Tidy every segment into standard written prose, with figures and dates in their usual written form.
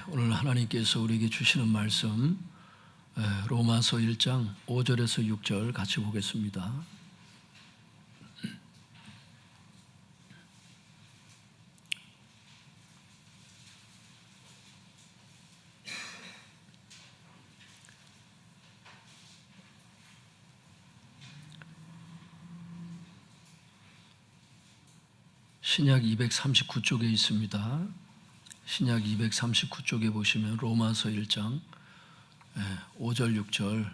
오늘 하나님께서 우리에게 주시는 말씀 로마서 1장 5절에서 6절 같이 보겠습니다. 신약 239쪽에 있습니다. 신약 239쪽에 보시면 로마서 1장 5절 6절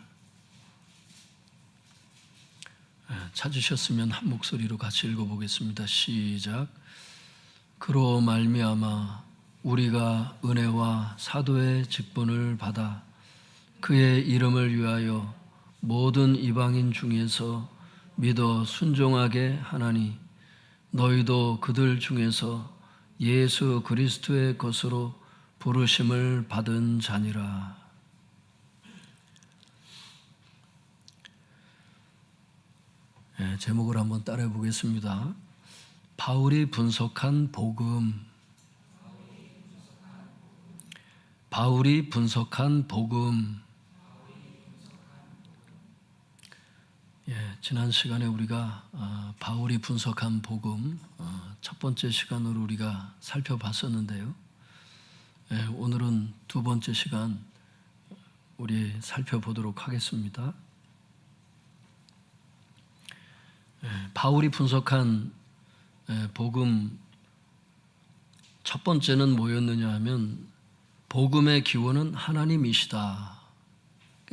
찾으셨으면 한 목소리로 같이 읽어보겠습니다. 시작. 그로 말미암아 우리가 은혜와 사도의 직분을 받아 그의 이름을 위하여 모든 이방인 중에서 믿어 순종하게 하나니 너희도 그들 중에서 예수 그리스도의 것으로 부르심을 받은 자니라. 제목을 한번 따라해 보겠습니다. 바울이 분석한 복음. 바울이 분석한 복음. 지난 시간에 우리가 바울이 분석한 복음 첫 번째 시간으로 우리가 살펴봤었는데요. 오늘은 두 번째 시간 우리 살펴보도록 하겠습니다. 바울이 분석한 복음 첫 번째는 뭐였느냐 하면 복음의 기원은 하나님이시다.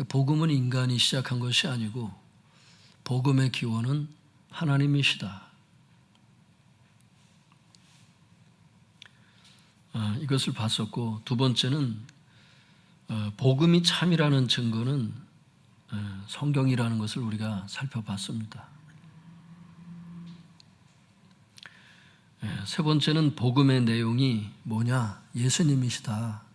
복음은 인간이 시작한 것이 아니고 복음의 기원은 하나님이시다. 이것을 봤었고, 두 번째는 복음이 참이라는 증거는 성경이라는 것을 우리가 살펴봤습니다. 세 번째는 복음의 내용이 뭐냐? 예수님이시다.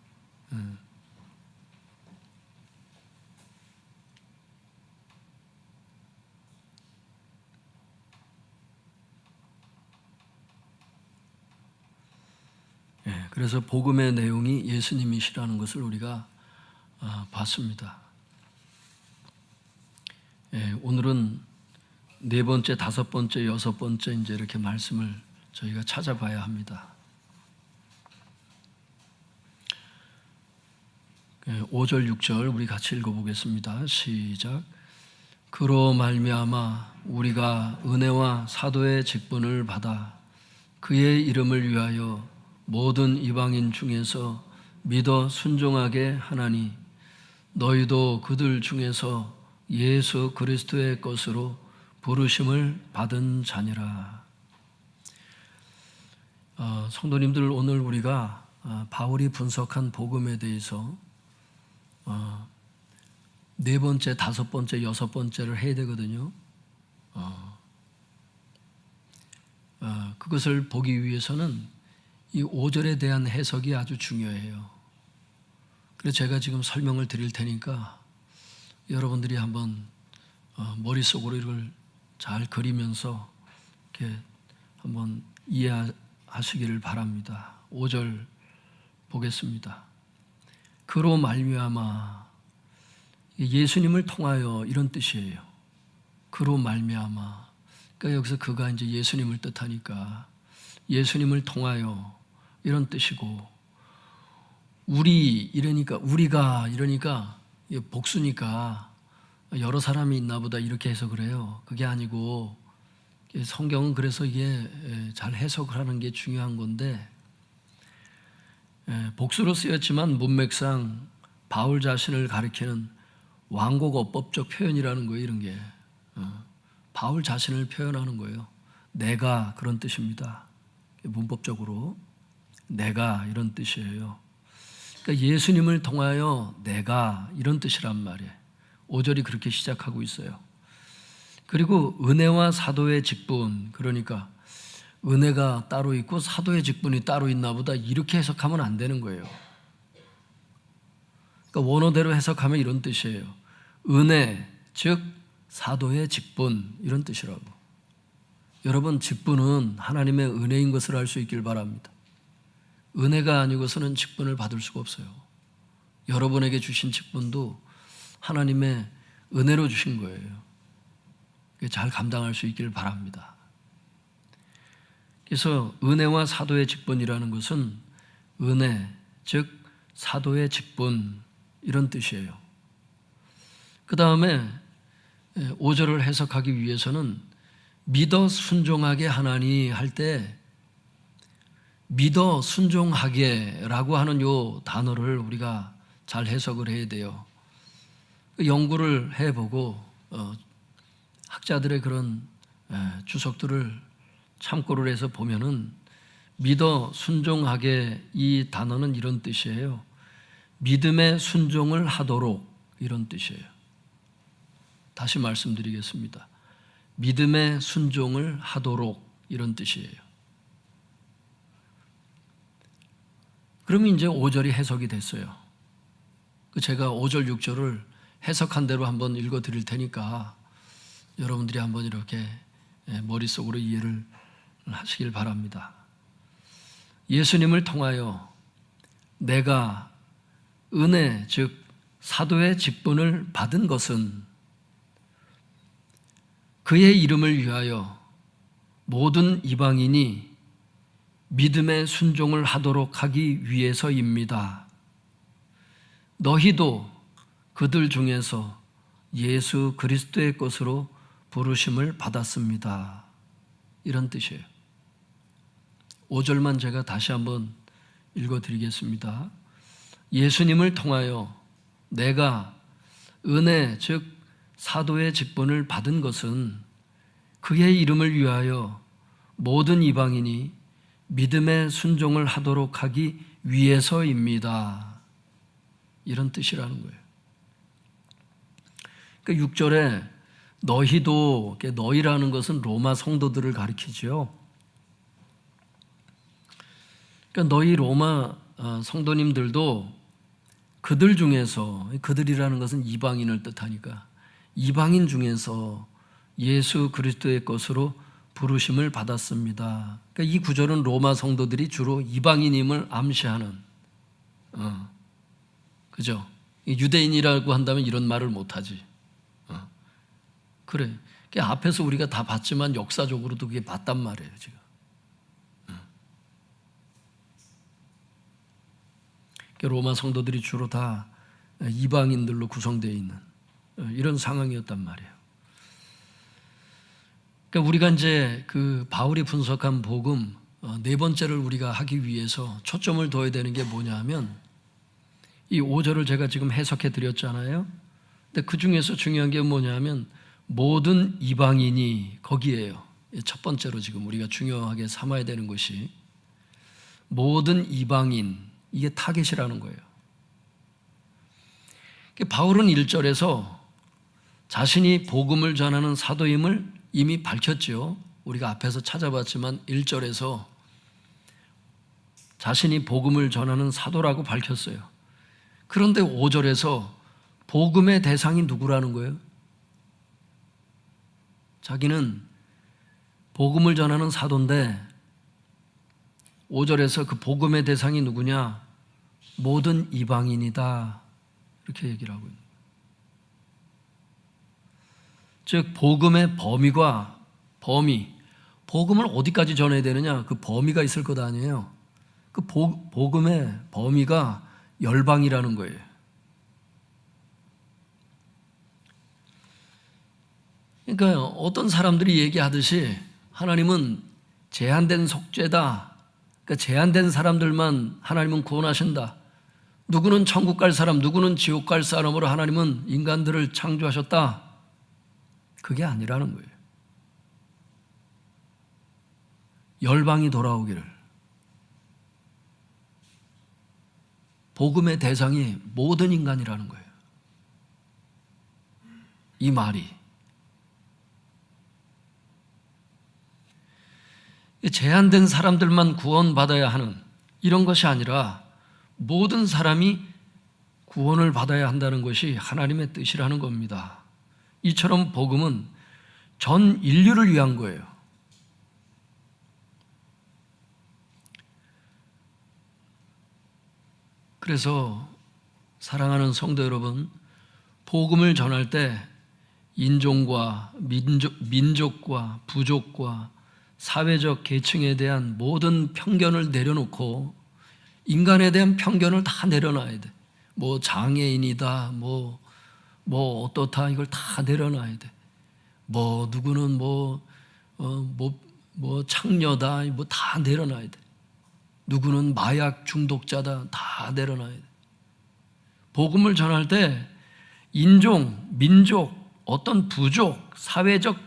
그래서 복음의 내용이 예수님이시라는 것을 우리가 봤습니다. 오늘은 네 번째, 다섯 번째, 여섯 번째 이제 이렇게 말씀을 저희가 찾아봐야 합니다. 5절, 6절 우리 같이 읽어보겠습니다. 시작. 그로 말미암아 우리가 은혜와 사도의 직분을 받아 그의 이름을 위하여 모든 이방인 중에서 믿어 순종하게 하나니 너희도 그들 중에서 예수 그리스도의 것으로 부르심을 받은 자니라. 성도님들, 오늘 우리가 바울이 분석한 복음에 대해서 네 번째, 다섯 번째, 여섯 번째를 해야 되거든요. 그것을 보기 위해서는 이 5절에 대한 해석이 아주 중요해요. 그래서 제가 지금 설명을 드릴 테니까 여러분들이 한번 머릿속으로 이걸 잘 그리면서 이렇게 한번 이해하시기를 바랍니다. 5절 보겠습니다. 그로 말미암아, 예수님을 통하여 이런 뜻이에요. 그로 말미암아. 그러니까 여기서 그가 이제 예수님을 뜻하니까 예수님을 통하여 이런 뜻이고, 우리 이러니까 우리가 이러니까 복수니까 여러 사람이 있나 보다 이렇게 해석을 해요. 그게 아니고 성경은 그래서 이게 잘 해석을 하는 게 중요한 건데, 복수로 쓰였지만 문맥상 바울 자신을 가리키는 완곡어법적 표현이라는 거예요. 이런 게 바울 자신을 표현하는 거예요. 내가 그런 뜻입니다. 문법적으로 내가 이런 뜻이에요. 그러니까 예수님을 통하여 내가 이런 뜻이란 말이에요. 5절이 그렇게 시작하고 있어요. 그리고 은혜와 사도의 직분, 그러니까 은혜가 따로 있고 사도의 직분이 따로 있나 보다 이렇게 해석하면 안 되는 거예요. 그러니까 원어대로 해석하면 이런 뜻이에요. 은혜, 즉 사도의 직분, 이런 뜻이라고. 여러분, 직분은 하나님의 은혜인 것을 알 수 있길 바랍니다. 은혜가 아니고서는 직분을 받을 수가 없어요. 여러분에게 주신 직분도 하나님의 은혜로 주신 거예요. 잘 감당할 수 있기를 바랍니다. 그래서 은혜와 사도의 직분이라는 것은 은혜, 즉 사도의 직분 이런 뜻이에요. 그 다음에 5절을 해석하기 위해서는 믿어 순종하게 하나니 할 때 믿어 순종하게라고 하는 요 단어를 우리가 잘 해석을 해야 돼요. 연구를 해보고 학자들의 그런 주석들을 참고를 해서 보면은 믿어 순종하게 이 단어는 이런 뜻이에요. 믿음에 순종을 하도록 이런 뜻이에요. 다시 말씀드리겠습니다. 믿음에 순종을 하도록 이런 뜻이에요. 그러면 이제 5절이 해석이 됐어요. 제가 5절, 6절을 해석한 대로 한번 읽어 드릴 테니까 여러분들이 한번 이렇게 머릿속으로 이해를 하시길 바랍니다. 예수님을 통하여 내가 은혜, 즉 사도의 직분을 받은 것은 그의 이름을 위하여 모든 이방인이 믿음에 순종을 하도록 하기 위해서입니다. 너희도 그들 중에서 예수 그리스도의 것으로 부르심을 받았습니다. 이런 뜻이에요. 5절만 제가 다시 한번 읽어드리겠습니다. 예수님을 통하여 내가 은혜, 즉 사도의 직분을 받은 것은 그의 이름을 위하여 모든 이방인이 믿음에 순종을 하도록 하기 위해서입니다. 이런 뜻이라는 거예요. 그러니까 6절에 너희도, 너희라는 것은 로마 성도들을 가리키죠. 그러니까 너희 로마 성도님들도 그들 중에서, 그들이라는 것은 이방인을 뜻하니까 이방인 중에서 예수 그리스도의 것으로 부르심을 받았습니다. 그러니까 이 구절은 로마 성도들이 주로 이방인임을 암시하는, 그죠? 유대인이라고 한다면 이런 말을 못하지. 그래. 그러니까 앞에서 우리가 다 봤지만 역사적으로도 그게 맞단 말이에요, 지금. 로마 성도들이 주로 다 이방인들로 구성되어 있는 이런 상황이었단 말이에요. 그러니까 우리가 이제 그 바울이 분석한 복음 네 번째를 우리가 하기 위해서 초점을 둬야 되는 게 뭐냐 하면 이 5절을 제가 지금 해석해 드렸잖아요. 근데 그 중에서 중요한 게 뭐냐 하면 모든 이방인이 거기에요. 첫 번째로 지금 우리가 중요하게 삼아야 되는 것이 모든 이방인, 이게 타겟이라는 거예요. 바울은 1절에서 자신이 복음을 전하는 사도임을 이미 밝혔죠. 우리가 앞에서 찾아봤지만 1절에서 자신이 복음을 전하는 사도라고 밝혔어요. 그런데 5절에서 복음의 대상이 누구라는 거예요? 자기는 복음을 전하는 사도인데 5절에서 그 복음의 대상이 누구냐? 모든 이방인이다. 이렇게 얘기를 하고 있는 거예요. 즉 복음의 범위가 복음을 어디까지 전해야 되느냐? 그 범위가 있을 것 아니에요. 그 복음의 범위가 열방이라는 거예요. 그러니까 어떤 사람들이 얘기하듯이 하나님은 제한된 속죄다. 그러니까 제한된 사람들만 하나님은 구원하신다. 누구는 천국 갈 사람, 누구는 지옥 갈 사람으로 하나님은 인간들을 창조하셨다. 그게 아니라는 거예요. 열방이 돌아오기를. 복음의 대상이 모든 인간이라는 거예요. 이 말이. 제한된 사람들만 구원받아야 하는 이런 것이 아니라 모든 사람이 구원을 받아야 한다는 것이 하나님의 뜻이라는 겁니다. 이처럼 복음은 전 인류를 위한 거예요. 그래서 사랑하는 성도 여러분, 복음을 전할 때 인종과 민족과 부족과 사회적 계층에 대한 모든 편견을 내려놓고 인간에 대한 편견을 다 내려놔야 돼. 뭐 장애인이다, 뭐 어떻다, 이걸 다 내려놔야 돼. 뭐 누구는 창녀다, 뭐 다 내려놔야 돼. 누구는 마약 중독자다, 다 내려놔야 돼. 복음을 전할 때 인종, 민족, 어떤 부족, 사회적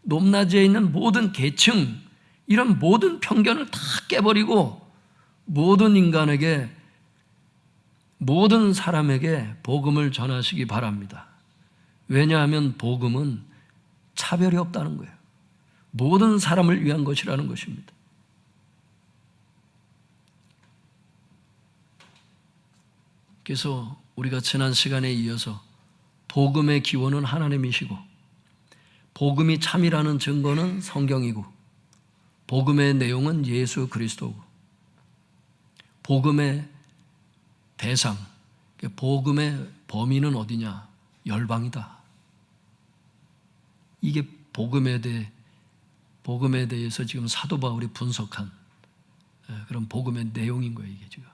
높낮이에 있는 모든 계층, 이런 모든 편견을 다 깨버리고 모든 인간에게, 모든 사람에게 복음을 전하시기 바랍니다. 왜냐하면 복음은 차별이 없다는 거예요. 모든 사람을 위한 것이라는 것입니다. 그래서 우리가 지난 시간에 이어서 복음의 기원은 하나님이시고 복음이 참이라는 증거는 성경이고 복음의 내용은 예수 그리스도고 복음의 대상, 복음의 범위는 어디냐? 열방이다. 이게 복음에 대해서 지금 사도 바울이 분석한 그런 복음의 내용인 거예요, 이게 지금.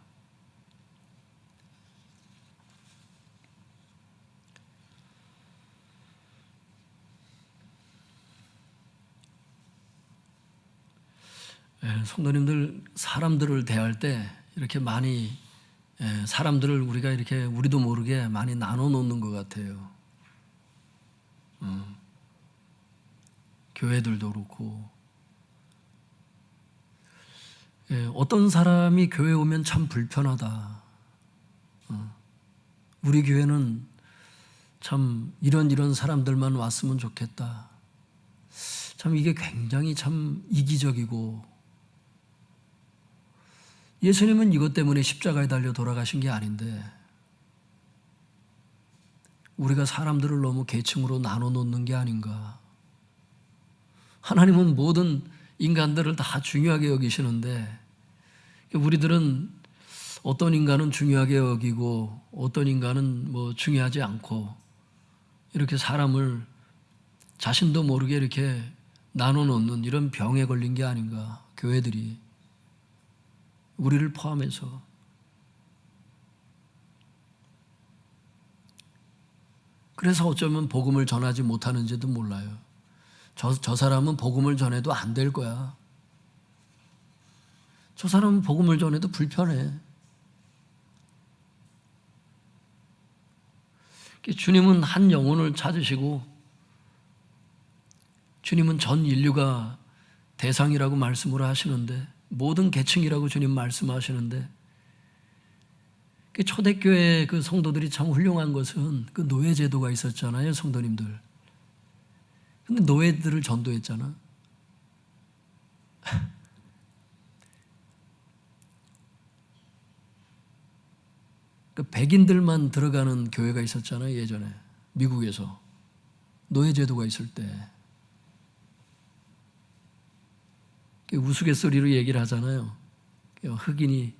성도님들, 사람들을 대할 때 이렇게 많이 사람들을 우리가 이렇게 우리도 모르게 많이 나눠 놓는 것 같아요. 교회들도 그렇고 어떤 사람이 교회 오면 참 불편하다. 우리 교회는 참 이런 사람들만 왔으면 좋겠다. 참 이게 굉장히 참 이기적이고 예수님은 이것 때문에 십자가에 달려 돌아가신 게 아닌데 우리가 사람들을 너무 계층으로 나눠 놓는 게 아닌가. 하나님은 모든 인간들을 다 중요하게 여기시는데 우리들은 어떤 인간은 중요하게 여기고 어떤 인간은 뭐 중요하지 않고 이렇게 사람을 자신도 모르게 이렇게 나눠 놓는 이런 병에 걸린 게 아닌가. 교회들이 우리를 포함해서. 그래서 어쩌면 복음을 전하지 못하는지도 몰라요. 저 사람은 복음을 전해도 안 될 거야. 저 사람은 복음을 전해도 불편해. 주님은 한 영혼을 찾으시고 주님은 전 인류가 대상이라고 말씀을 하시는데 모든 계층이라고 주님 말씀하시는데 초대교회 그 성도들이 참 훌륭한 것은 그 노예제도가 있었잖아요, 성도님들. 근데 노예들을 전도했잖아. 그 백인들만 들어가는 교회가 있었잖아요, 예전에 미국에서 노예제도가 있을 때. 우스갯소리로 얘기를 하잖아요. 흑인이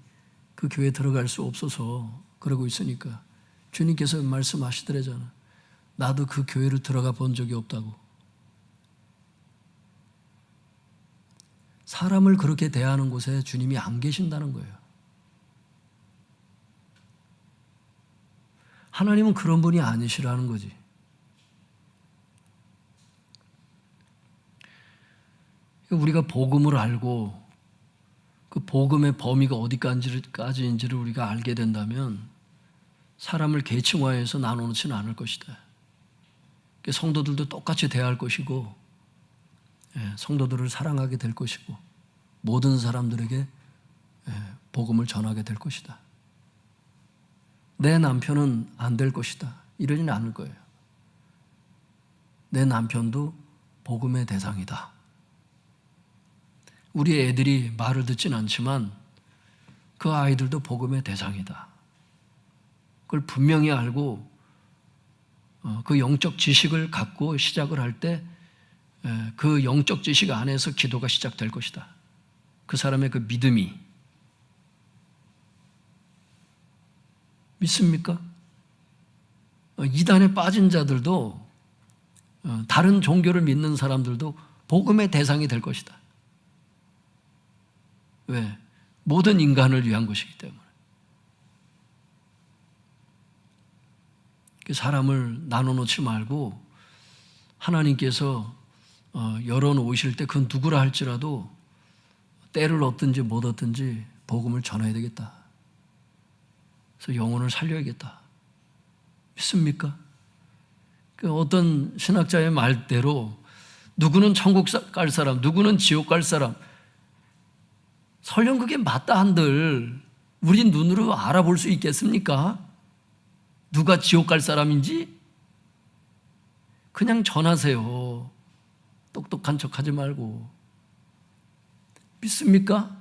그 교회에 들어갈 수 없어서 그러고 있으니까 주님께서 말씀하시더래잖아. 나도 그 교회를 들어가 본 적이 없다고. 사람을 그렇게 대하는 곳에 주님이 안 계신다는 거예요. 하나님은 그런 분이 아니시라는 거지. 우리가 복음을 알고 그 복음의 범위가 어디까지인지를 우리가 알게 된다면 사람을 계층화해서 나눠놓지는 않을 것이다. 성도들도 똑같이 대할 것이고 성도들을 사랑하게 될 것이고 모든 사람들에게 복음을 전하게 될 것이다. 내 남편은 안 될 것이다. 이러지는 않을 거예요. 내 남편도 복음의 대상이다. 우리 애들이 말을 듣진 않지만 그 아이들도 복음의 대상이다. 그걸 분명히 알고 그 영적 지식을 갖고 시작을 할 때 그 영적 지식 안에서 기도가 시작될 것이다. 그 사람의 그 믿음이. 믿습니까? 이단에 빠진 자들도 다른 종교를 믿는 사람들도 복음의 대상이 될 것이다. 왜? 모든 인간을 위한 것이기 때문에. 사람을 나눠놓지 말고 하나님께서 열어놓으실 때 그 누구라 할지라도 때를 얻든지 못 얻든지 복음을 전해야 되겠다. 그래서 영혼을 살려야겠다. 믿습니까? 어떤 신학자의 말대로 누구는 천국 갈 사람, 누구는 지옥 갈 사람, 설령 그게 맞다 한들 우리 눈으로 알아볼 수 있겠습니까? 누가 지옥 갈 사람인지? 그냥 전하세요. 똑똑한 척하지 말고. 믿습니까?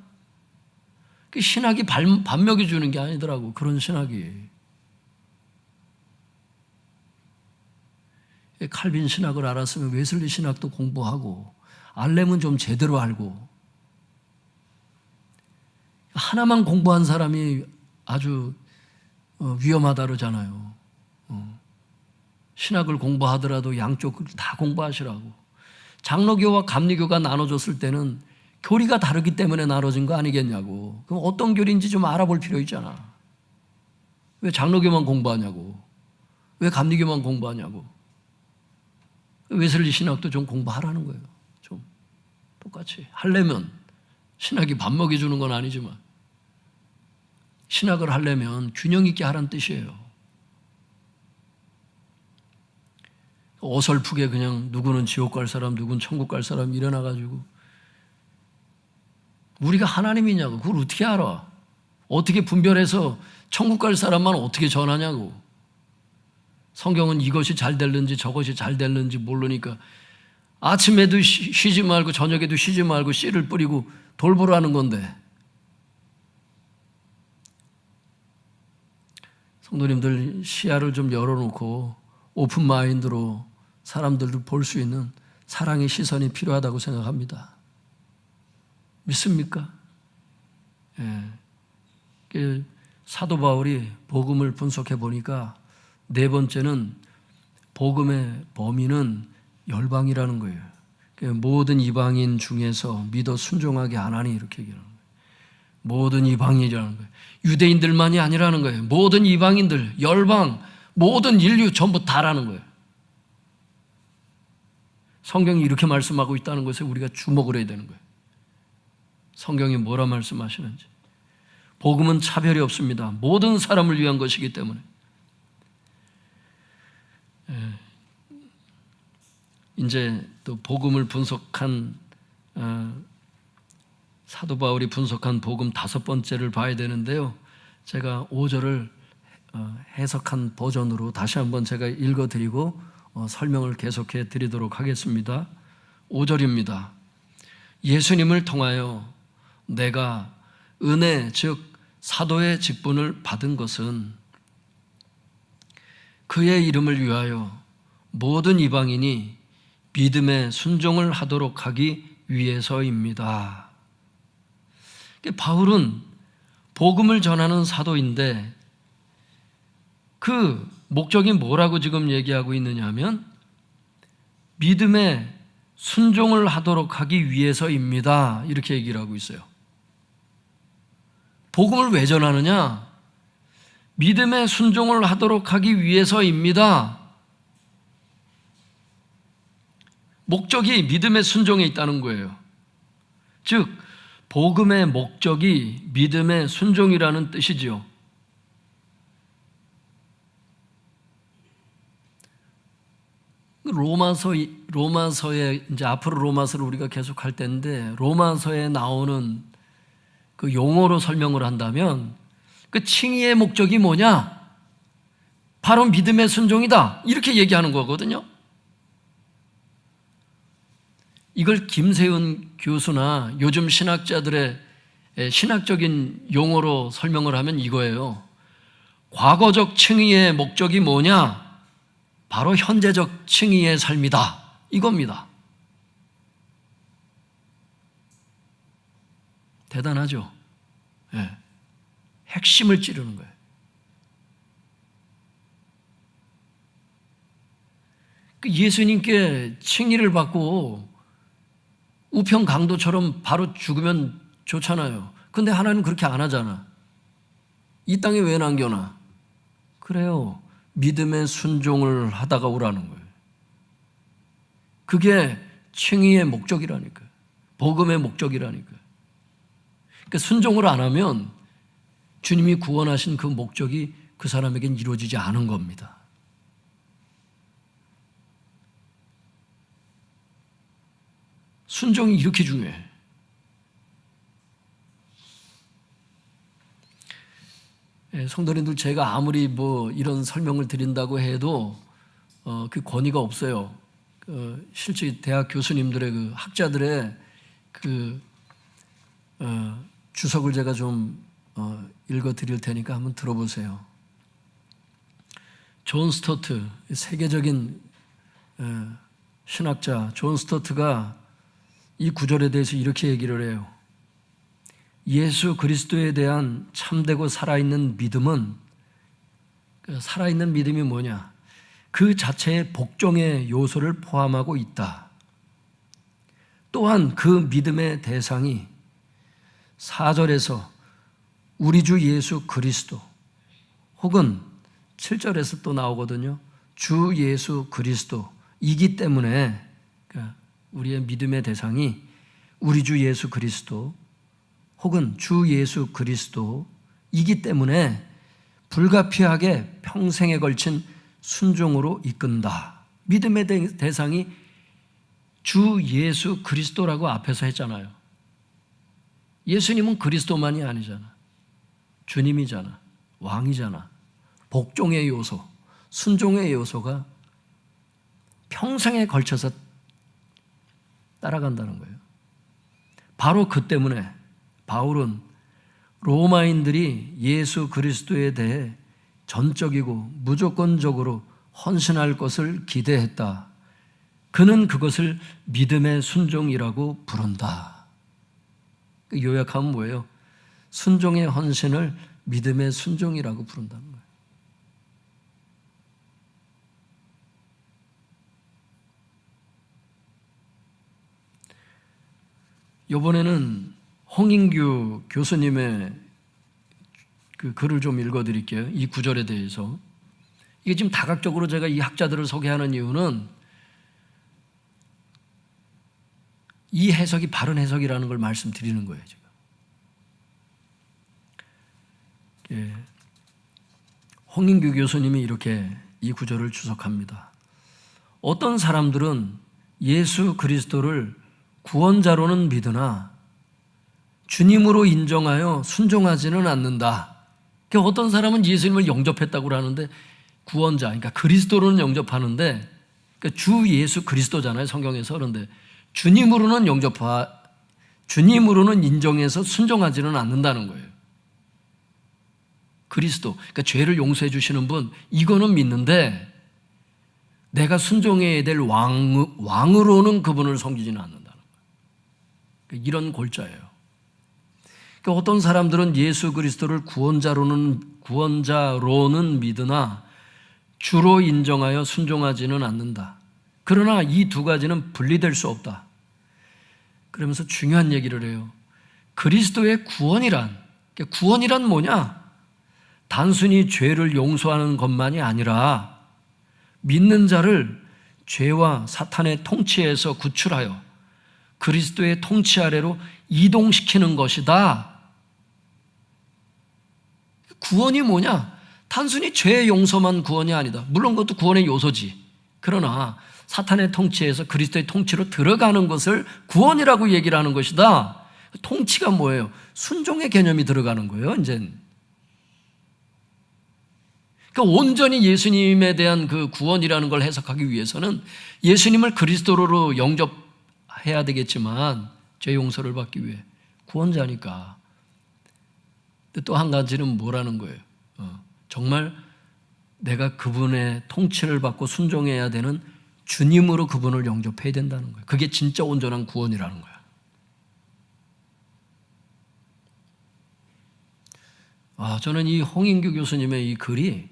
신학이 밥 먹여주는 게 아니더라고. 그런 신학이. 칼빈 신학을 알았으면 웨슬리 신학도 공부하고 알렘은 좀 제대로 알고, 하나만 공부한 사람이 아주 위험하다 그러잖아요. 신학을 공부하더라도 양쪽을 다 공부하시라고. 장로교와 감리교가 나눠졌을 때는 교리가 다르기 때문에 나눠진 거 아니겠냐고. 그럼 어떤 교리인지 좀 알아볼 필요 있잖아. 왜 장로교만 공부하냐고. 왜 감리교만 공부하냐고. 웨슬리 신학도 좀 공부하라는 거예요. 좀 똑같이 하려면, 신학이 밥 먹여주는 건 아니지만 신학을 하려면 균형 있게 하라는 뜻이에요. 어설프게 그냥 누구는 지옥 갈 사람, 누구는 천국 갈 사람 일어나가지고, 우리가 하나님이냐고. 그걸 어떻게 알아? 어떻게 분별해서 천국 갈 사람만 어떻게 전하냐고. 성경은 이것이 잘 될는지 저것이 잘 될는지 모르니까 아침에도 쉬지 말고 저녁에도 쉬지 말고 씨를 뿌리고 돌보러 하는 건데. 성도님들, 시야를 좀 열어놓고 오픈 마인드로 사람들도 볼 수 있는 사랑의 시선이 필요하다고 생각합니다. 믿습니까? 예. 사도 바울이 복음을 분석해 보니까 네 번째는 복음의 범위는 열방이라는 거예요. 모든 이방인 중에서 믿어 순종하게 하나니, 이렇게 얘기하는 거예요. 모든 이방인이라는 거예요. 유대인들만이 아니라는 거예요. 모든 이방인들, 열방, 모든 인류 전부 다라는 거예요. 성경이 이렇게 말씀하고 있다는 것에 우리가 주목을 해야 되는 거예요. 성경이 뭐라 말씀하시는지. 복음은 차별이 없습니다. 모든 사람을 위한 것이기 때문에. 이제 또 복음을 분석한 사도 바울이 분석한 복음 5번째를 봐야 되는데요. 제가 5절을 해석한 버전으로 다시 한번 제가 읽어드리고 설명을 계속해 드리도록 하겠습니다. 5절입니다. 예수님을 통하여 내가 은혜, 즉 사도의 직분을 받은 것은 그의 이름을 위하여 모든 이방인이 믿음에 순종을 하도록 하기 위해서입니다. 바울은 복음을 전하는 사도인데 그 목적이 뭐라고 지금 얘기하고 있느냐 하면 믿음에 순종을 하도록 하기 위해서입니다. 이렇게 얘기를 하고 있어요. 복음을 왜 전하느냐? 믿음에 순종을 하도록 하기 위해서입니다. 목적이 믿음의 순종에 있다는 거예요. 즉 복음의 목적이 믿음의 순종이라는 뜻이지요. 로마서에 이제 앞으로 로마서를 우리가 계속 할 텐데, 로마서에 나오는 그 용어로 설명을 한다면 그 칭의의 목적이 뭐냐? 바로 믿음의 순종이다. 이렇게 얘기하는 거거든요. 이걸 김세훈 교수나 요즘 신학자들의 신학적인 용어로 설명을 하면 이거예요. 과거적 칭의의 목적이 뭐냐? 바로 현재적 칭의의 삶이다. 이겁니다. 대단하죠? 네. 핵심을 찌르는 거예요. 예수님께 칭의를 받고 우편 강도처럼 바로 죽으면 좋잖아요. 근데 하나님 그렇게 안 하잖아. 이 땅에 왜 남겨놔? 그래요. 믿음의 순종을 하다가 오라는 거예요. 그게 칭의의 목적이라니까요. 복음의 목적이라니까요. 그러니까 순종을 안 하면 주님이 구원하신 그 목적이 그 사람에겐 이루어지지 않은 겁니다. 순종이 이렇게 중요해. 성도님들, 제가 아무리 이런 설명을 드린다고 해도 그 권위가 없어요. 실제 대학 교수님들의 그 학자들의 그 주석을 제가 좀 읽어 드릴 테니까 한번 들어보세요. 존 스토트, 세계적인 신학자 존 스토트가 이 구절에 대해서 이렇게 얘기를 해요. 예수 그리스도에 대한 참되고 살아있는 믿음은, 살아있는 믿음이 뭐냐? 그 자체의 복종의 요소를 포함하고 있다. 또한 그 믿음의 대상이 4절에서 우리 주 예수 그리스도, 혹은 7절에서 또 나오거든요. 주 예수 그리스도이기 때문에, 그러니까 우리의 믿음의 대상이 우리 주 예수 그리스도 혹은 주 예수 그리스도이기 때문에 불가피하게 평생에 걸친 순종으로 이끈다. 믿음의 대상이 주 예수 그리스도라고 앞에서 했잖아요. 예수님은 그리스도만이 아니잖아. 주님이잖아. 왕이잖아. 복종의 요소, 순종의 요소가 평생에 걸쳐서 따라간다는 거예요. 바로 그 때문에 바울은 로마인들이 예수 그리스도에 대해 전적이고 무조건적으로 헌신할 것을 기대했다. 그는 그것을 믿음의 순종이라고 부른다. 요약하면 뭐예요? 순종의 헌신을 믿음의 순종이라고 부른다는 거예요. 이번에는 홍인규 교수님의 그 글을 좀 읽어드릴게요. 이 구절에 대해서. 이게 지금 다각적으로 제가 이 학자들을 소개하는 이유는 이 해석이 바른 해석이라는 걸 말씀드리는 거예요, 지금. 예. 홍인규 교수님이 이렇게 이 구절을 주석합니다. 어떤 사람들은 예수 그리스도를 구원자로는 믿으나 주님으로 인정하여 순종하지는 않는다. 그러니까 어떤 사람은 예수님을 영접했다고 하는데 구원자, 그러니까 그리스도로는 영접하는데, 그러니까 주 예수 그리스도잖아요, 성경에서. 그런데 주님으로는 주님으로는 인정해서 순종하지는 않는다는 거예요. 그리스도, 그러니까 죄를 용서해 주시는 분, 이거는 믿는데 내가 순종해야 될 왕으로는 그분을 섬기지는 않는다는 거예요. 그러니까 이런 골자예요. 그러니까 어떤 사람들은 예수 그리스도를 구원자로는 믿으나 주로 인정하여 순종하지는 않는다. 그러나 이 두 가지는 분리될 수 없다. 그러면서 중요한 얘기를 해요. 그리스도의 구원이란 뭐냐? 단순히 죄를 용서하는 것만이 아니라 믿는 자를 죄와 사탄의 통치에서 구출하여 그리스도의 통치 아래로 이동시키는 것이다. 구원이 뭐냐? 단순히 죄 용서만 구원이 아니다. 물론 그것도 구원의 요소지. 그러나 사탄의 통치에서 그리스도의 통치로 들어가는 것을 구원이라고 얘기를 하는 것이다. 통치가 뭐예요? 순종의 개념이 들어가는 거예요, 이제는. 그러니까 온전히 예수님에 대한 그 구원이라는 걸 해석하기 위해서는 예수님을 그리스도로 영접해야 되겠지만, 죄 용서를 받기 위해 구원자니까. 또 한 가지는 뭐라는 거예요? 정말 내가 그분의 통치를 받고 순종해야 되는 주님으로 그분을 영접해야 된다는 거예요. 그게 진짜 온전한 구원이라는 거예요. 저는 이 홍인규 교수님의 이 글이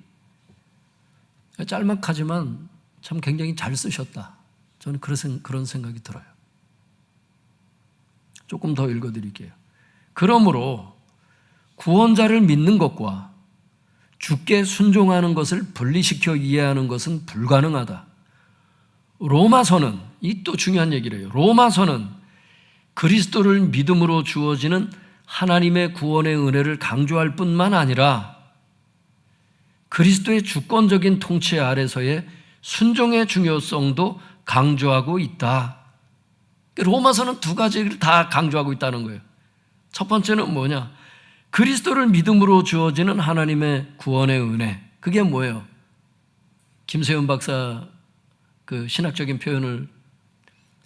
짤막하지만 참 굉장히 잘 쓰셨다. 저는 그런 생각이 들어요. 조금 더 읽어드릴게요. 그러므로 구원자를 믿는 것과 주께 순종하는 것을 분리시켜 이해하는 것은 불가능하다. 로마서는, 이 또 중요한 얘기를 해요. 로마서는 그리스도를 믿음으로 주어지는 하나님의 구원의 은혜를 강조할 뿐만 아니라 그리스도의 주권적인 통치 아래서의 순종의 중요성도 강조하고 있다. 로마서는 두 가지를 다 강조하고 있다는 거예요. 첫 번째는 뭐냐? 그리스도를 믿음으로 주어지는 하나님의 구원의 은혜. 그게 뭐예요? 김세훈 박사 그 신학적인 표현을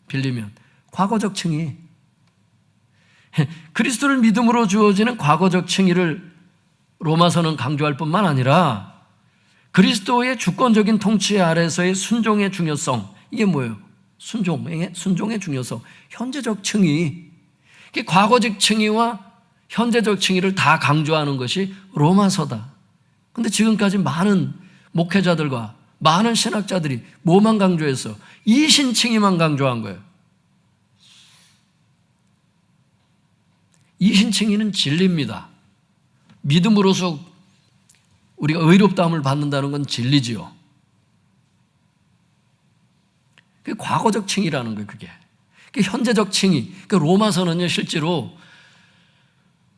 빌리면 과거적 칭의. 그리스도를 믿음으로 주어지는 과거적 칭의를 로마서는 강조할 뿐만 아니라 그리스도의 주권적인 통치 아래서의 순종의 중요성. 이게 뭐예요? 순종의 중요성. 현재적 칭의. 과거적 칭의와 현재적 칭의를 다 강조하는 것이 로마서다. 그런데 지금까지 많은 목회자들과 많은 신학자들이 뭐만 강조했어? 이신칭의만 강조한 거예요. 이신칭의는 진리입니다. 믿음으로서 우리가 의롭다함을 받는다는 건 진리지요. 그게 과거적 칭의라는 거예요. 그게 현재적 칭의. 로마서는요 실제로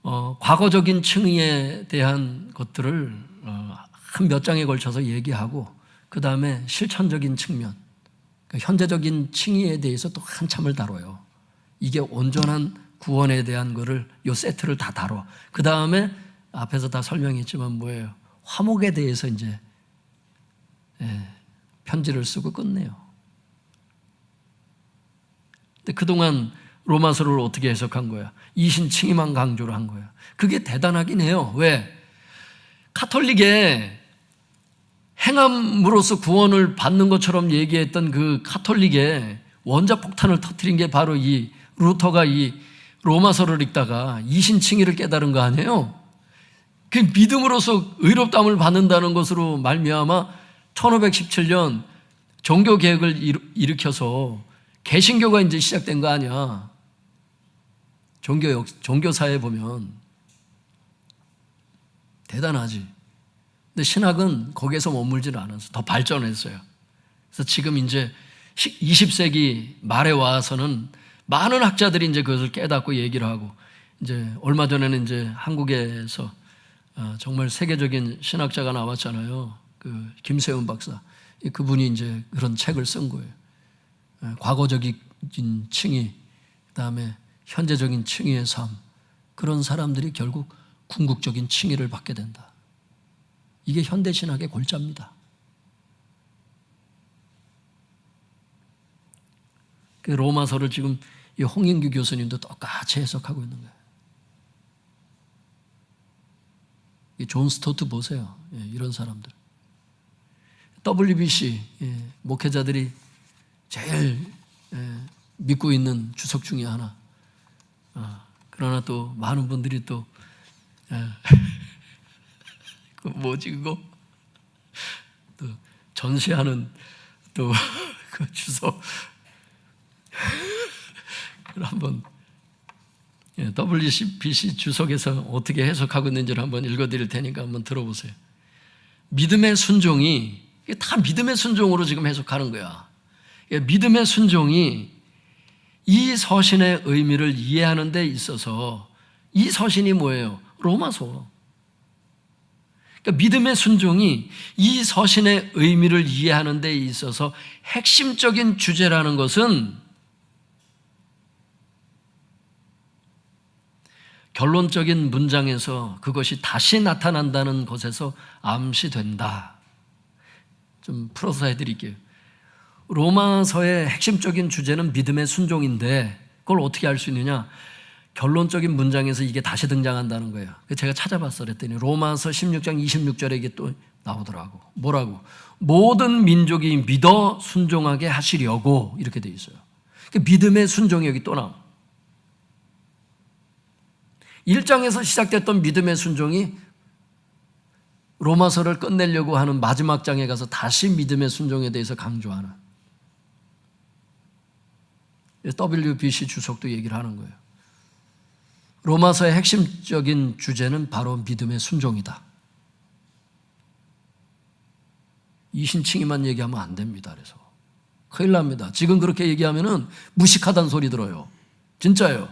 과거적인 칭의에 대한 것들을 한 몇 장에 걸쳐서 얘기하고 그 다음에 실천적인 측면, 현재적인 칭의에 대해서 또 한참을 다뤄요. 이게 온전한 구원에 대한 거를 요 세트를 다 다뤄. 그 다음에 앞에서 다 설명했지만 뭐예요? 화목에 대해서 이제 편지를 쓰고 끝내요. 근데 그동안 로마서를 어떻게 해석한 거야? 이신칭의만 강조를 한 거야. 그게 대단하긴 해요. 왜? 카톨릭에 행함으로써 구원을 받는 것처럼 얘기했던 그 카톨릭의 원자폭탄을 터뜨린 게 바로 이 루터가 이 로마서를 읽다가 이신칭의를 깨달은 거 아니에요? 그 믿음으로써 의롭다함을 받는다는 것으로 말미암아 1517년 종교개혁을 일으켜서 개신교가 이제 시작된 거 아니야. 종교사에 보면 대단하지. 근데 신학은 거기에서 머물지는 않았어. 더 발전했어요. 그래서 지금 이제 20세기 말에 와서는 많은 학자들이 이제 그것을 깨닫고 얘기를 하고, 이제 얼마 전에는 이제 한국에서 정말 세계적인 신학자가 나왔잖아요. 그 김세훈 박사. 그분이 이제 그런 책을 쓴 거예요. 과거적인 칭의, 그다음에 현재적인 칭의의 삶. 그런 사람들이 결국 궁극적인 칭의를 받게 된다. 이게 현대신학의 골자입니다. 그 로마서를 지금 이 홍인규 교수님도 똑같이 해석하고 있는 거예요. 존 스토트 보세요. 이런 사람들. WBC 목회자들이 제일 믿고 있는 주석 중에 하나. 그러나 또 많은 분들이 또 그 뭐지 그거 또 전시하는 또 그 주석 그걸 한번 WBC 주석에서 어떻게 해석하고 있는지를 한번 읽어드릴 테니까 한번 들어보세요. 믿음의 순종이 다 믿음의 순종으로 지금 해석하는 거야. 믿음의 순종이 이 서신의 의미를 이해하는 데 있어서 이 서신이 뭐예요? 로마서. 그러니까 믿음의 순종이 이 서신의 의미를 이해하는 데 있어서 핵심적인 주제라는 것은 결론적인 문장에서 그것이 다시 나타난다는 것에서 암시된다. 좀 풀어서 해드릴게요. 로마서의 핵심적인 주제는 믿음의 순종인데 그걸 어떻게 알 수 있느냐? 결론적인 문장에서 이게 다시 등장한다는 거예요. 제가 찾아봤어 그랬더니 로마서 16장 26절에 이게 또 나오더라고. 뭐라고? 모든 민족이 믿어 순종하게 하시려고 이렇게 돼 있어요. 믿음의 순종이 여기 또 나와. 1장에서 시작됐던 믿음의 순종이 로마서를 끝내려고 하는 마지막 장에 가서 다시 믿음의 순종에 대해서 강조하는, WBC 주석도 얘기를 하는 거예요. 로마서의 핵심적인 주제는 바로 믿음의 순종이다. 이신칭이만 얘기하면 안 됩니다. 그래서 큰일 납니다. 지금 그렇게 얘기하면은 무식하다는 소리 들어요. 진짜예요.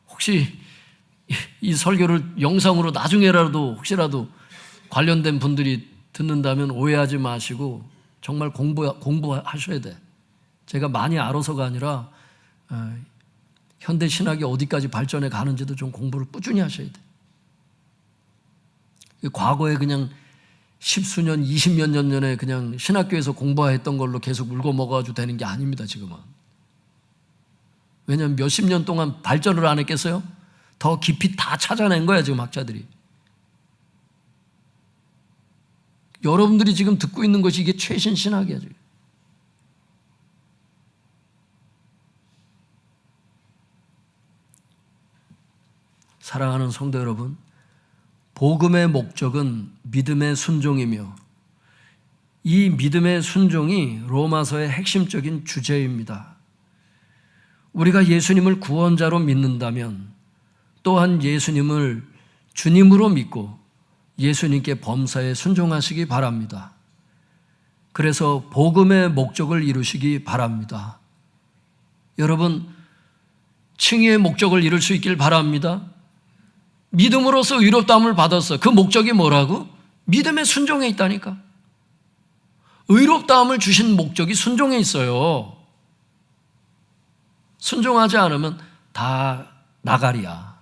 혹시 이 설교를 영상으로 나중에라도 혹시라도 관련된 분들이 듣는다면 오해하지 마시고 정말 공부하셔야 돼. 제가 많이 알아서가 아니라 현대 신학이 어디까지 발전해 가는지도 좀 공부를 꾸준히 하셔야 돼. 과거에 그냥 10수년, 20몇 년 전에 그냥 신학교에서 공부했던 걸로 계속 물고 먹어가지고 되는 게 아닙니다, 지금은. 왜냐하면 몇십 년 동안 발전을 안 했겠어요? 더 깊이 다 찾아낸 거야, 지금 학자들이. 여러분들이 지금 듣고 있는 것이 이게 최신 신학이야, 지금. 사랑하는 성도 여러분, 복음의 목적은 믿음의 순종이며 이 믿음의 순종이 로마서의 핵심적인 주제입니다. 우리가 예수님을 구원자로 믿는다면 또한 예수님을 주님으로 믿고 예수님께 범사에 순종하시기 바랍니다. 그래서 복음의 목적을 이루시기 바랍니다. 여러분, 칭의의 목적을 이룰 수 있길 바랍니다. 믿음으로써 의롭다함을 받았어. 그 목적이 뭐라고? 믿음의 순종에 있다니까. 의롭다함을 주신 목적이 순종에 있어요. 순종하지 않으면 다 나가리야.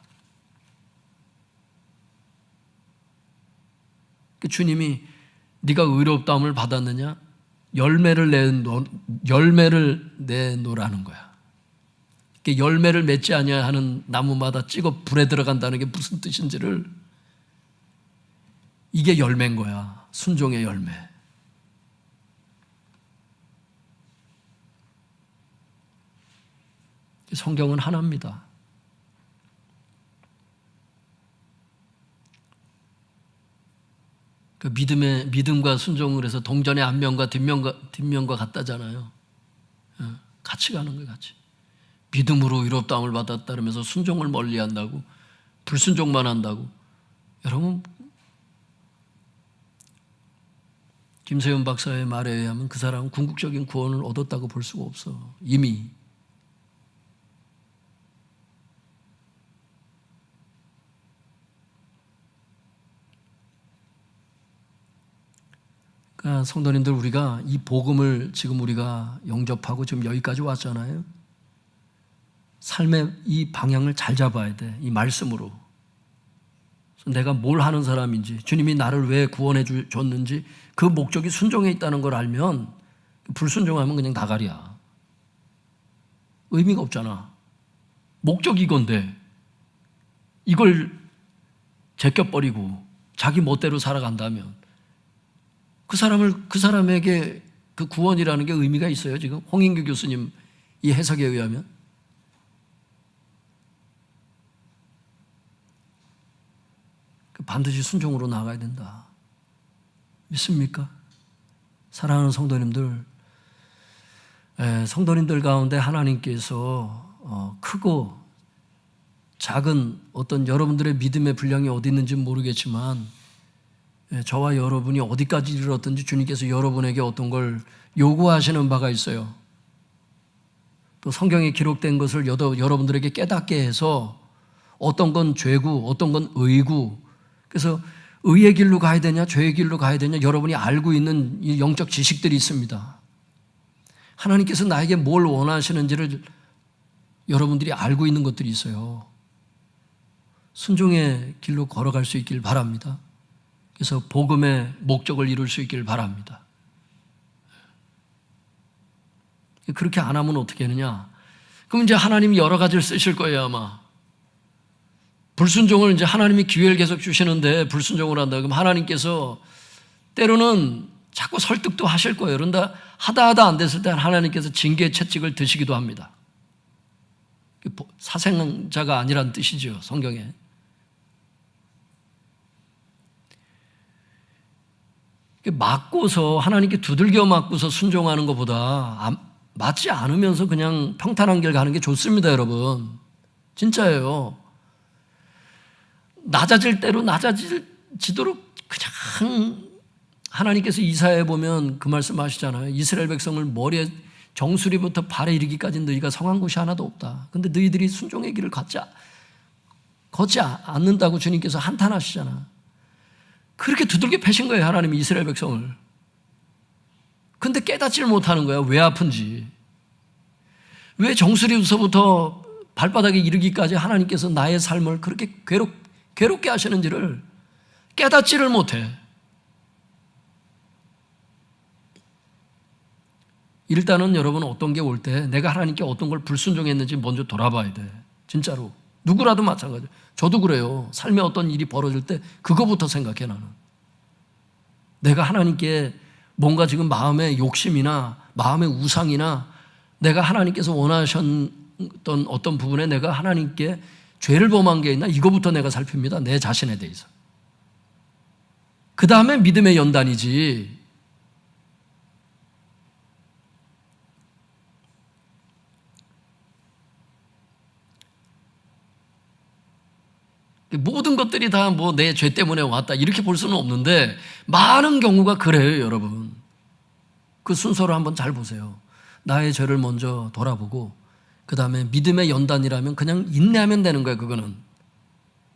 주님이 네가 의롭다함을 받았느냐? 열매를 내놓으라는 거야. 열매를 맺지 아니하 하는 나무마다 찍어 불에 들어간다는 게 무슨 뜻인지를, 이게 열매인 거야. 순종의 열매. 성경은 하나입니다. 그 믿음과 순종을 해서 동전의 앞면과 뒷면과 같다잖아요. 같이 가는 거예요, 같이. 믿음으로 의롭다함을 받았다 그러면서 순종을 멀리한다고, 불순종만 한다고. 여러분, 김세윤 박사의 말에 의하면 그 사람은 궁극적인 구원을 얻었다고 볼 수가 없어. 이미. 그러니까 성도님들, 우리가 이 복음을 지금 우리가 영접하고 지금 여기까지 왔잖아요. 삶의 이 방향을 잘 잡아야 돼. 이 말씀으로. 내가 뭘 하는 사람인지, 주님이 나를 왜 구원해 줬는지 그 목적이 순종에 있다는 걸 알면, 불순종하면 그냥 나가리야. 의미가 없잖아. 목적이 이건데 이걸 제껴버리고 자기 멋대로 살아간다면 그 사람에게 그 구원이라는 게 의미가 있어요, 지금? 홍인규 교수님 이 해석에 의하면. 반드시 순종으로 나가야 된다. 믿습니까? 사랑하는 성도님들, 성도님들 가운데 하나님께서 크고 작은 어떤 여러분들의 믿음의 분량이 어디 있는지는 모르겠지만 저와 여러분이 어디까지 이르렀든지 주님께서 여러분에게 어떤 걸 요구하시는 바가 있어요. 또 성경에 기록된 것을 여러분들에게 깨닫게 해서 어떤 건 죄고 어떤 건 의고, 그래서 의의 길로 가야 되냐 죄의 길로 가야 되냐 여러분이 알고 있는 이 영적 지식들이 있습니다. 하나님께서 나에게 뭘 원하시는지를 여러분들이 알고 있는 것들이 있어요. 순종의 길로 걸어갈 수 있길 바랍니다. 그래서 복음의 목적을 이룰 수 있길 바랍니다. 그렇게 안 하면 어떻게 하느냐? 그럼 이제 하나님이 여러 가지를 쓰실 거예요, 아마. 불순종을 이제 하나님이 기회를 계속 주시는데 불순종을 한다. 그럼 하나님께서 때로는 자꾸 설득도 하실 거예요. 그런데 하다 안 됐을 때 하나님께서 징계 채찍을 드시기도 합니다. 사생자가 아니란 뜻이죠, 성경에. 맞고서 하나님께 두들겨 맞고서 순종하는 것보다 맞지 않으면서 그냥 평탄한 길 가는 게 좋습니다, 여러분. 진짜예요. 낮아질 대로 낮아지도록 그냥 하나님께서 이사야에 보면 그 말씀 하시잖아요. 이스라엘 백성을 머리에 정수리부터 발에 이르기까지 너희가 성한 곳이 하나도 없다. 근데 너희들이 순종의 길을 걷지 않는다고 주님께서 한탄하시잖아. 그렇게 두들겨 패신 거예요, 하나님이 이스라엘 백성을. 근데 깨닫지를 못하는 거야. 왜 아픈지. 왜 정수리부터 발바닥에 이르기까지 하나님께서 나의 삶을 그렇게 괴롭게 하시는지를 깨닫지를 못해. 일단은 여러분 어떤 게 올 때 내가 하나님께 어떤 걸 불순종했는지 먼저 돌아봐야 돼. 진짜로. 누구라도 마찬가지예요. 저도 그래요. 삶에 어떤 일이 벌어질 때 그거부터 생각해 나는. 내가 하나님께 뭔가 지금 마음의 욕심이나 마음의 우상이나 내가 하나님께서 원하셨던 어떤 부분에 내가 하나님께 죄를 범한 게 있나 이거부터 내가 살핍니다. 내 자신에 대해서. 그 다음에 믿음의 연단이지. 모든 것들이 다 뭐 내 죄 때문에 왔다 이렇게 볼 수는 없는데 많은 경우가 그래요, 여러분. 그 순서를 한번 잘 보세요. 나의 죄를 먼저 돌아보고 그 다음에 믿음의 연단이라면 그냥 인내하면 되는 거예요. 그거는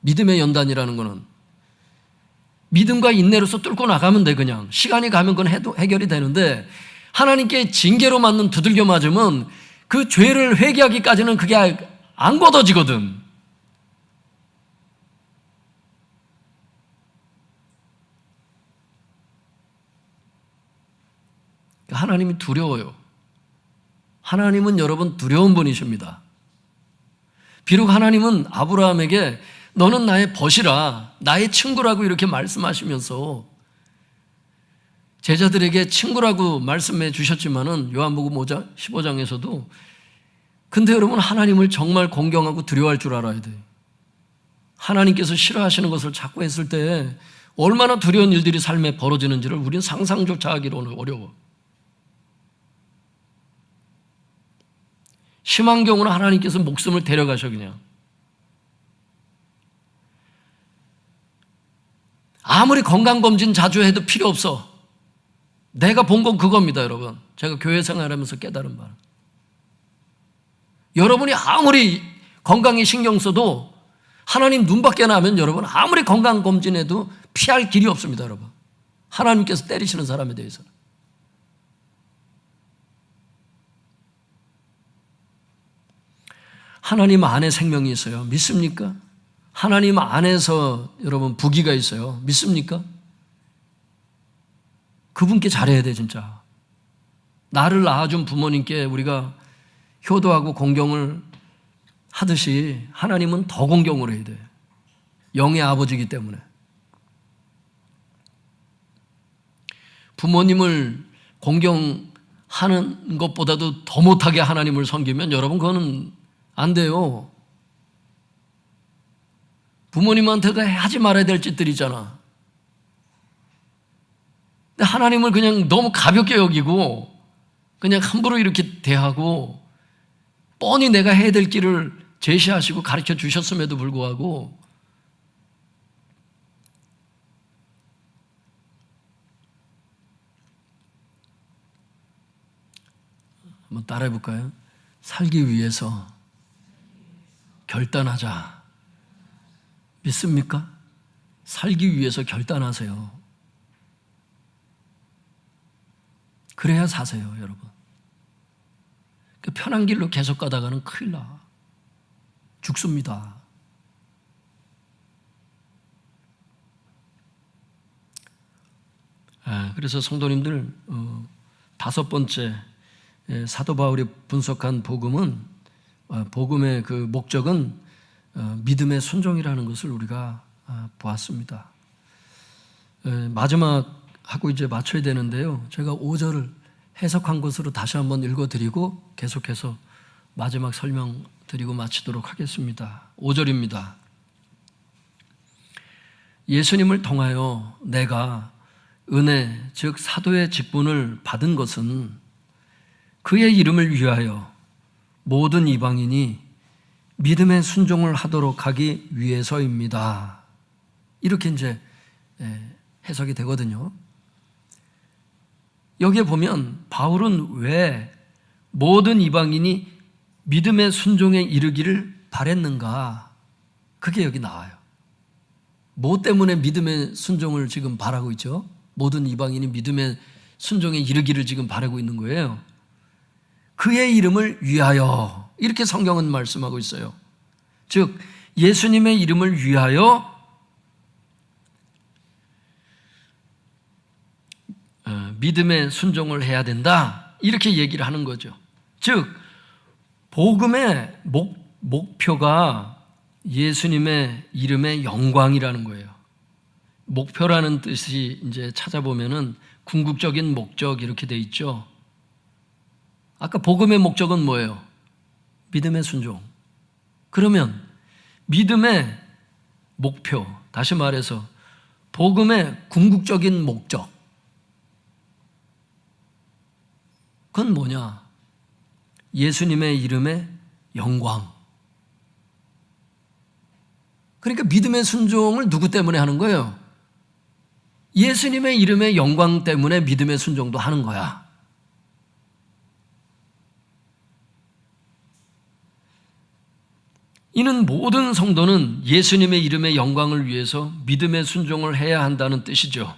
믿음의 연단이라는 거는 믿음과 인내로서 뚫고 나가면 돼. 그냥 시간이 가면 그건 해결이 되는데 하나님께 징계로 맞는 두들겨 맞으면 그 죄를 회개하기까지는 그게 안 걷어지거든. 하나님이 두려워요. 하나님은 여러분 두려운 분이십니다. 비록 하나님은 아브라함에게 너는 나의 벗이라 나의 친구라고 이렇게 말씀하시면서 제자들에게 친구라고 말씀해 주셨지만은 요한복음 15장에서도 근데 여러분 하나님을 정말 공경하고 두려워할 줄 알아야 돼요. 하나님께서 싫어하시는 것을 자꾸 했을 때 얼마나 두려운 일들이 삶에 벌어지는지를 우리는 상상조차 하기로 어려워. 심한 경우는 하나님께서 목숨을 데려가셔 그냥. 아무리 건강검진 자주 해도 필요 없어. 내가 본 건 그겁니다, 여러분. 제가 교회 생활하면서 깨달은 바는. 여러분이 아무리 건강에 신경 써도 하나님 눈 밖에 나면 여러분 아무리 건강검진해도 피할 길이 없습니다, 여러분. 하나님께서 때리시는 사람에 대해서는. 하나님 안에 생명이 있어요. 믿습니까? 하나님 안에서 여러분 부귀가 있어요. 믿습니까? 그분께 잘해야 돼, 진짜. 나를 낳아준 부모님께 우리가 효도하고 공경을 하듯이 하나님은 더 공경을 해야 돼. 영의 아버지이기 때문에. 부모님을 공경하는 것보다도 더 못하게 하나님을 섬기면 여러분 그거는 안 돼요. 부모님한테도 하지 말아야 될 짓들이잖아. 근데 하나님을 그냥 너무 가볍게 여기고 그냥 함부로 이렇게 대하고 뻔히 내가 해야 될 길을 제시하시고 가르쳐 주셨음에도 불구하고 한번 따라해 볼까요? 살기 위해서 결단하자. 믿습니까? 살기 위해서 결단하세요. 그래야 사세요, 여러분. 그 편한 길로 계속 가다가는 큰일 나. 죽습니다. 그래서 성도님들 5번째 사도 바울이 분석한 복음의 그 목적은 믿음의 순종이라는 것을 우리가 보았습니다. 마지막 하고 이제 맞춰야 되는데요. 제가 5절을 해석한 것으로 다시 한번 읽어드리고 계속해서 마지막 설명드리고 마치도록 하겠습니다. 5절입니다. 예수님을 통하여 내가 은혜, 즉 사도의 직분을 받은 것은 그의 이름을 위하여 모든 이방인이 믿음의 순종을 하도록 하기 위해서입니다. 이렇게 이제 해석이 되거든요. 여기에 보면 바울은 왜 모든 이방인이 믿음의 순종에 이르기를 바랬는가? 그게 여기 나와요. 뭐 때문에 믿음의 순종을 지금 바라고 있죠? 모든 이방인이 믿음의 순종에 이르기를 지금 바라고 있는 거예요. 그의 이름을 위하여, 이렇게 성경은 말씀하고 있어요. 즉 예수님의 이름을 위하여 믿음의 순종을 해야 된다, 이렇게 얘기를 하는 거죠. 즉 복음의 목표가 예수님의 이름의 영광이라는 거예요. 목표라는 뜻이 이제 찾아보면은 궁극적인 목적 이렇게 돼 있죠. 아까 복음의 목적은 뭐예요? 믿음의 순종. 그러면 믿음의 목표, 다시 말해서 복음의 궁극적인 목적, 그건 뭐냐? 예수님의 이름의 영광. 그러니까 믿음의 순종을 누구 때문에 하는 거예요? 예수님의 이름의 영광 때문에 믿음의 순종도 하는 거야. 이는 모든 성도는 예수님의 이름의 영광을 위해서 믿음의 순종을 해야 한다는 뜻이죠.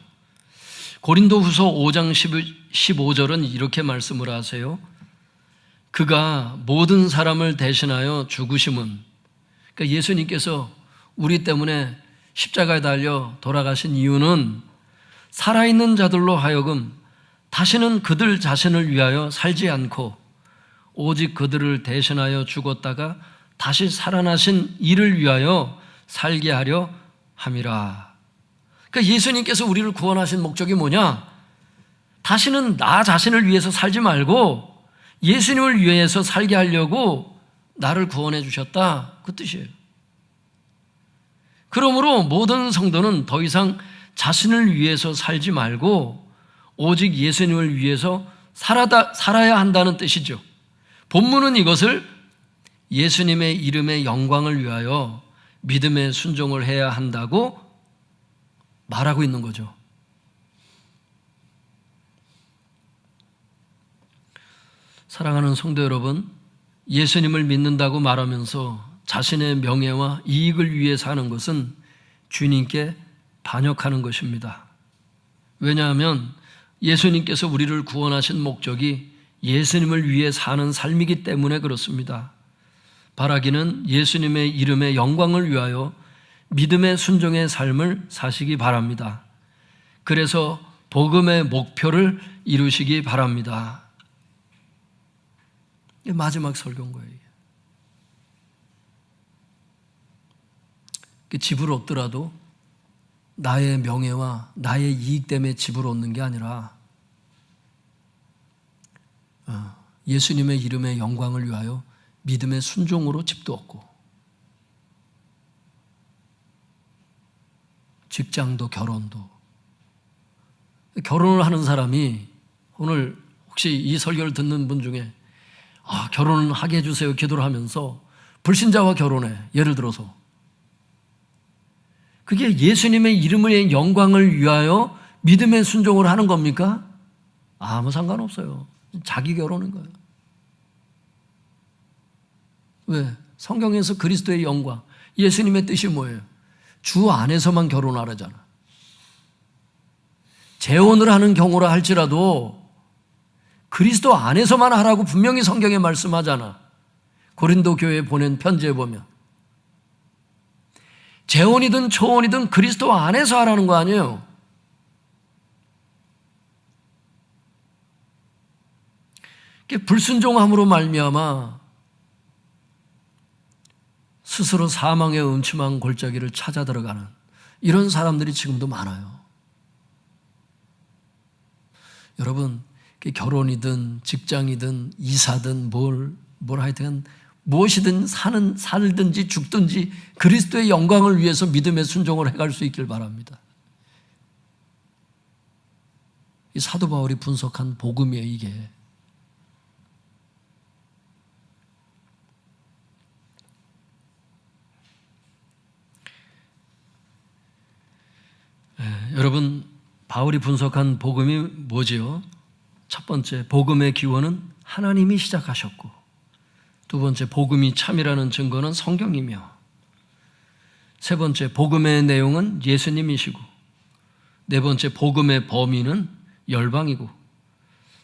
고린도후서 5장 15절은 이렇게 말씀을 하세요. 그가 모든 사람을 대신하여 죽으심은, 그러니까 예수님께서 우리 때문에 십자가에 달려 돌아가신 이유는 살아있는 자들로 하여금 다시는 그들 자신을 위하여 살지 않고 오직 그들을 대신하여 죽었다가 다시 살아나신 이를 위하여 살게 하려 함이라. 그러니까 예수님께서 우리를 구원하신 목적이 뭐냐? 다시는 나 자신을 위해서 살지 말고 예수님을 위해서 살게 하려고 나를 구원해 주셨다, 그 뜻이에요. 그러므로 모든 성도는 더 이상 자신을 위해서 살지 말고 오직 예수님을 위해서 살아야 한다는 뜻이죠. 본문은 이것을 예수님의 이름의 영광을 위하여 믿음의 순종을 해야 한다고 말하고 있는 거죠. 사랑하는 성도 여러분, 예수님을 믿는다고 말하면서 자신의 명예와 이익을 위해 사는 것은 주님께 반역하는 것입니다. 왜냐하면 예수님께서 우리를 구원하신 목적이 예수님을 위해 사는 삶이기 때문에 그렇습니다. 바라기는 예수님의 이름의 영광을 위하여 믿음의 순종의 삶을 사시기 바랍니다. 그래서 복음의 목표를 이루시기 바랍니다. 이게 마지막 설교인 거예요. 집을 얻더라도 나의 명예와 나의 이익 때문에 집을 얻는 게 아니라 예수님의 이름의 영광을 위하여 믿음의 순종으로 집도 얻고 직장도 결혼도. 결혼을 하는 사람이 오늘 혹시 이 설교를 듣는 분 중에 결혼을 하게 해주세요 기도를 하면서 불신자와 결혼해, 예를 들어서 그게 예수님의 이름의 영광을 위하여 믿음의 순종을 하는 겁니까? 아무 상관없어요. 자기 결혼인 거예요. 왜? 성경에서 그리스도의 영광, 예수님의 뜻이 뭐예요? 주 안에서만 결혼하라잖아. 재혼을 하는 경우라 할지라도 그리스도 안에서만 하라고 분명히 성경에 말씀하잖아. 고린도 교회에 보낸 편지에 보면 재혼이든 초혼이든 그리스도 안에서 하라는 거 아니에요. 불순종함으로 말미암아 스스로 사망의 음침한 골짜기를 찾아 들어가는 이런 사람들이 지금도 많아요. 여러분, 결혼이든 직장이든 이사든 뭘 하여튼 무엇이든 살든지 죽든지 그리스도의 영광을 위해서 믿음의 순종을 해갈 수 있길 바랍니다. 이 사도 바울이 분석한 복음이에요, 이게. 여러분, 바울이 분석한 복음이 뭐지요? 첫 번째, 복음의 기원은 하나님이 시작하셨고, 두 번째, 복음이 참이라는 증거는 성경이며, 세 번째, 복음의 내용은 예수님이시고, 네 번째, 복음의 범위는 열방이고,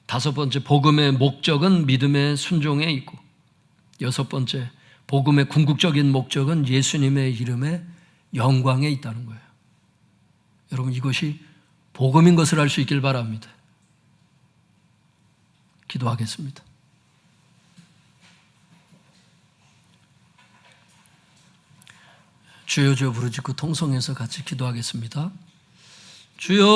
다섯 번째, 복음의 목적은 믿음의 순종에 있고, 여섯 번째, 복음의 궁극적인 목적은 예수님의 이름의 영광에 있다는 거예요. 여러분, 이것이 복음인 것을 알 수 있길 바랍니다. 기도하겠습니다. 주여 주여 부르짖고 통성해서 같이 기도하겠습니다. 주여